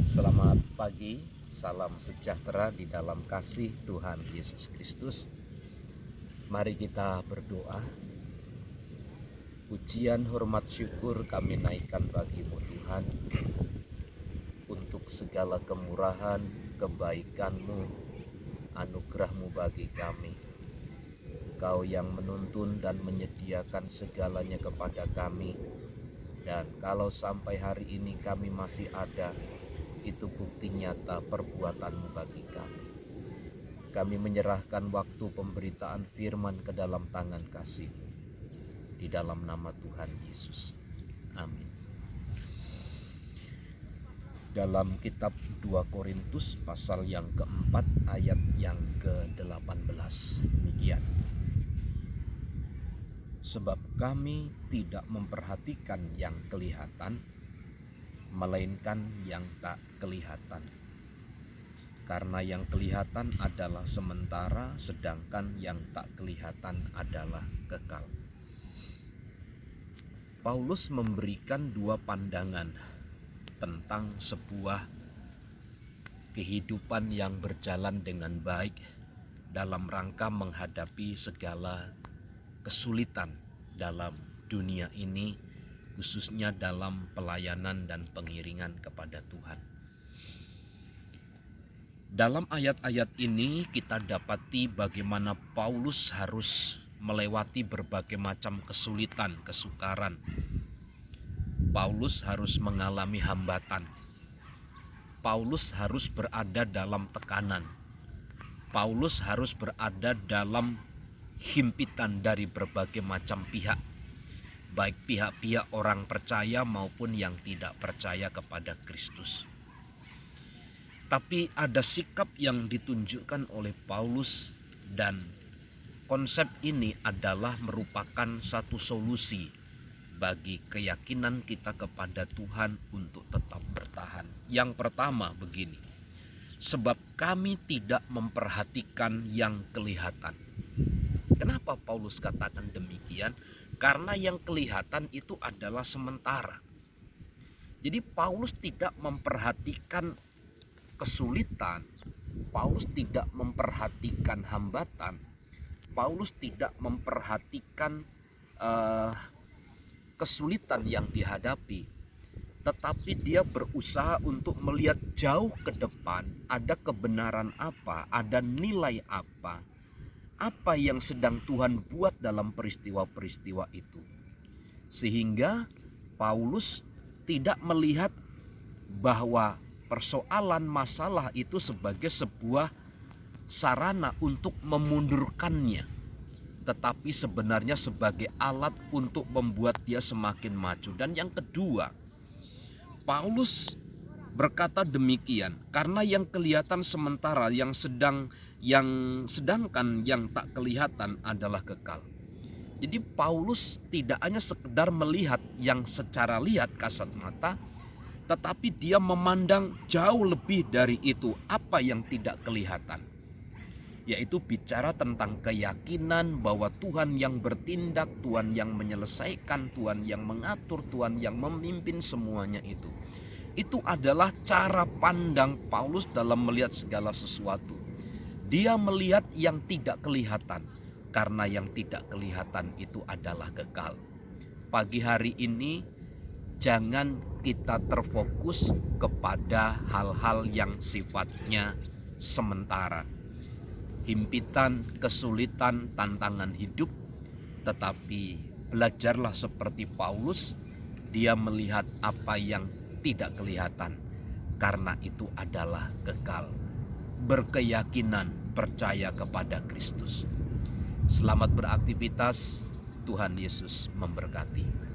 Selamat pagi, salam sejahtera di dalam kasih Tuhan Yesus Kristus. Mari kita berdoa. Pujian, hormat, syukur kami naikkan bagi-Mu Tuhan, untuk segala kemurahan, kebaikan-Mu, anugerah-Mu bagi kami. Kau yang menuntun dan menyediakan segalanya kepada kami. Dan kalau sampai hari ini kami masih ada, itu bukti nyata perbuatan-Mu bagi kami. Kami menyerahkan waktu pemberitaan firman ke dalam tangan kasih-Mu. Di dalam nama Tuhan Yesus. Amin. Dalam kitab 2 Korintus pasal yang keempat ayat yang ke-18. Demikian. Sebab kami tidak memperhatikan yang kelihatan, melainkan yang tak kelihatan. Karena yang kelihatan adalah sementara, sedangkan yang tak kelihatan adalah kekal. Paulus memberikan dua pandangan tentang sebuah kehidupan yang berjalan dengan baik dalam rangka menghadapi segala kesulitan dalam dunia ini, khususnya dalam pelayanan dan pengiringan kepada Tuhan. Dalam ayat-ayat ini kita dapati bagaimana Paulus harus melewati berbagai macam kesulitan, kesukaran. Paulus harus mengalami hambatan. Paulus harus berada dalam tekanan. Paulus harus berada dalam himpitan dari berbagai macam pihak, baik pihak-pihak orang percaya maupun yang tidak percaya kepada Kristus. Tapi ada sikap yang ditunjukkan oleh Paulus, dan konsep ini adalah merupakan satu solusi bagi keyakinan kita kepada Tuhan untuk tetap bertahan. Yang pertama begini, sebab kami tidak memperhatikan yang kelihatan. Kenapa Paulus katakan demikian? Karena yang kelihatan itu adalah sementara. Jadi Paulus tidak memperhatikan kesulitan, Paulus tidak memperhatikan hambatan, Paulus tidak memperhatikan kesulitan yang dihadapi, tetapi dia berusaha untuk melihat jauh ke depan, ada kebenaran apa, ada nilai apa yang sedang Tuhan buat dalam peristiwa-peristiwa itu. Sehingga Paulus tidak melihat bahwa persoalan masalah itu sebagai sebuah sarana untuk memundurkannya, tetapi sebenarnya sebagai alat untuk membuat dia semakin maju. Dan yang kedua, Paulus berkata demikian, karena yang kelihatan sementara, sedangkan yang tak kelihatan adalah kekal. Jadi Paulus tidak hanya sekedar melihat yang secara lihat kasat mata, tetapi dia memandang jauh lebih dari itu, apa yang tidak kelihatan. Yaitu bicara tentang keyakinan bahwa Tuhan yang bertindak, Tuhan yang menyelesaikan, Tuhan yang mengatur, Tuhan yang memimpin semuanya itu. Itu adalah cara pandang Paulus dalam melihat segala sesuatu. Dia melihat yang tidak kelihatan, karena yang tidak kelihatan itu adalah kekal. Pagi hari ini jangan kita terfokus kepada hal-hal yang sifatnya sementara. Himpitan, kesulitan, tantangan hidup, tetapi belajarlah seperti Paulus, dia melihat apa yang tidak kelihatan, karena itu adalah kekal. Berkeyakinan, percaya kepada Kristus. Selamat beraktivitas, Tuhan Yesus memberkati.